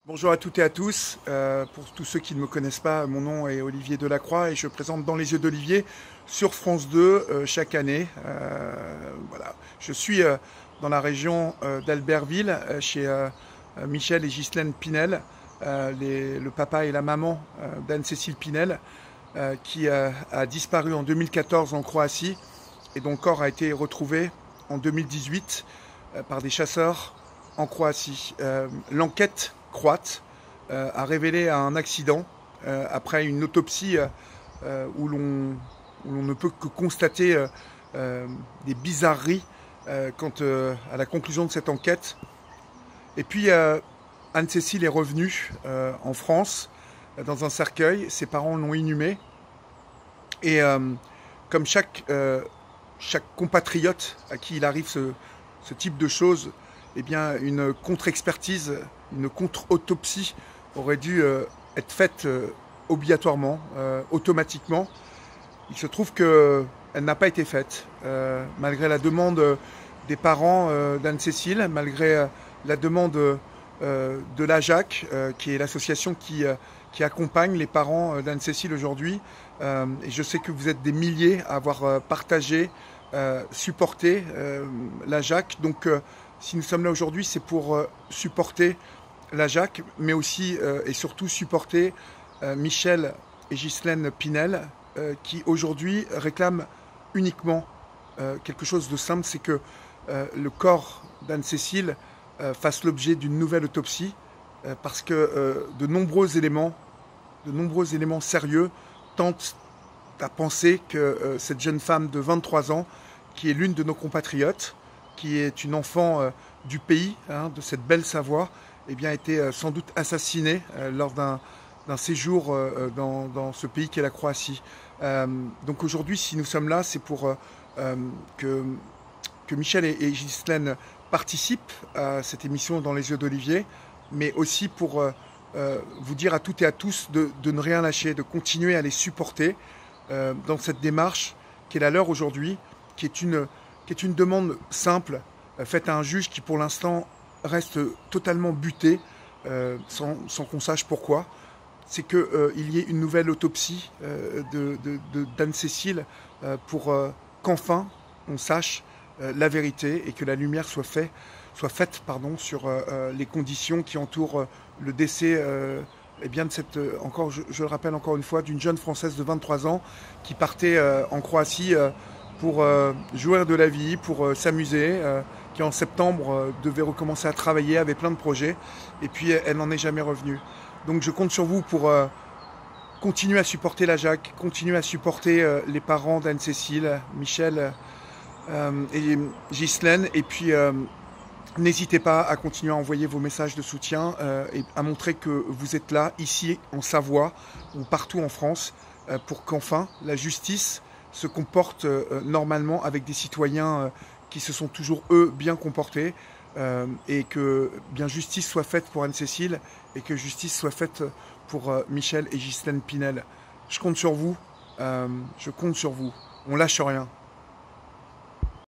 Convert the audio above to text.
Bonjour à toutes et à tous. Pour tous ceux qui ne me connaissent pas, mon nom est Olivier Delacroix et je présente Dans les yeux d'Olivier sur France 2 chaque année. Voilà. Je suis dans la région d'Albertville chez Michel et Ghislaine Pinel, le papa et la maman d'Anne-Cécile Pinel, qui a disparu en 2014 en Croatie et dont le corps a été retrouvé en 2018 par des chasseurs en Croatie. L'enquête croate a révélé un accident après une autopsie où l'on ne peut que constater des bizarreries quant à la conclusion de cette enquête. Et puis Anne-Cécile est revenue en France dans un cercueil. Ses parents l'ont inhumée. Et comme chaque compatriote à qui il arrive ce type de choses, eh bien, une contre-expertise, une contre-autopsie aurait dû être faite obligatoirement, automatiquement. Il se trouve qu'elle n'a pas été faite, malgré la demande des parents d'Anne-Cécile, malgré la demande de l'AJAC, qui est l'association qui accompagne les parents d'Anne-Cécile aujourd'hui. Et je sais que vous êtes des milliers à avoir partagé, supporté l'AJAC. Donc, si nous sommes là aujourd'hui, c'est pour supporter l'AJAC, mais aussi et surtout supporter Michel et Ghislaine Pinel, qui aujourd'hui réclament uniquement quelque chose de simple, c'est que le corps d'Anne-Cécile fasse l'objet d'une nouvelle autopsie, parce que de nombreux éléments sérieux tentent à penser que cette jeune femme de 23 ans, qui est l'une de nos compatriotes, qui est une enfant du pays, de cette belle Savoie, eh bien, a été sans doute assassinée lors d'un séjour dans ce pays qu'est la Croatie. Donc aujourd'hui, si nous sommes là, c'est pour que Michel et Ghislaine participent à cette émission Dans les yeux d'Olivier, mais aussi pour vous dire à toutes et à tous de ne rien lâcher, de continuer à les supporter dans cette démarche qui est la leur aujourd'hui, qui est une demande simple, faite à un juge qui pour l'instant reste totalement buté, sans qu'on sache pourquoi. C'est qu'il y ait une nouvelle autopsie d'Anne-Cécile pour qu'enfin on sache la vérité et que la lumière soit faite sur les conditions qui entourent le décès eh bien de cette, je le rappelle encore une fois, d'une jeune Française de 23 ans qui partait en Croatie pour jouir de la vie, pour s'amuser, qui en septembre devait recommencer à travailler, avait plein de projets, et puis elle n'en est jamais revenue. Donc je compte sur vous pour continuer à supporter l'AJAC, continuer à supporter les parents d'Anne-Cécile, Michel et Ghislaine, et puis n'hésitez pas à continuer à envoyer vos messages de soutien et à montrer que vous êtes là, ici en Savoie, ou partout en France, pour qu'enfin la justice se comporte normalement avec des citoyens qui se sont toujours, eux, bien comportés, et que bien justice soit faite pour Anne-Cécile et que justice soit faite pour Michel et Ghislaine Pinel. Je compte sur vous, on lâche rien.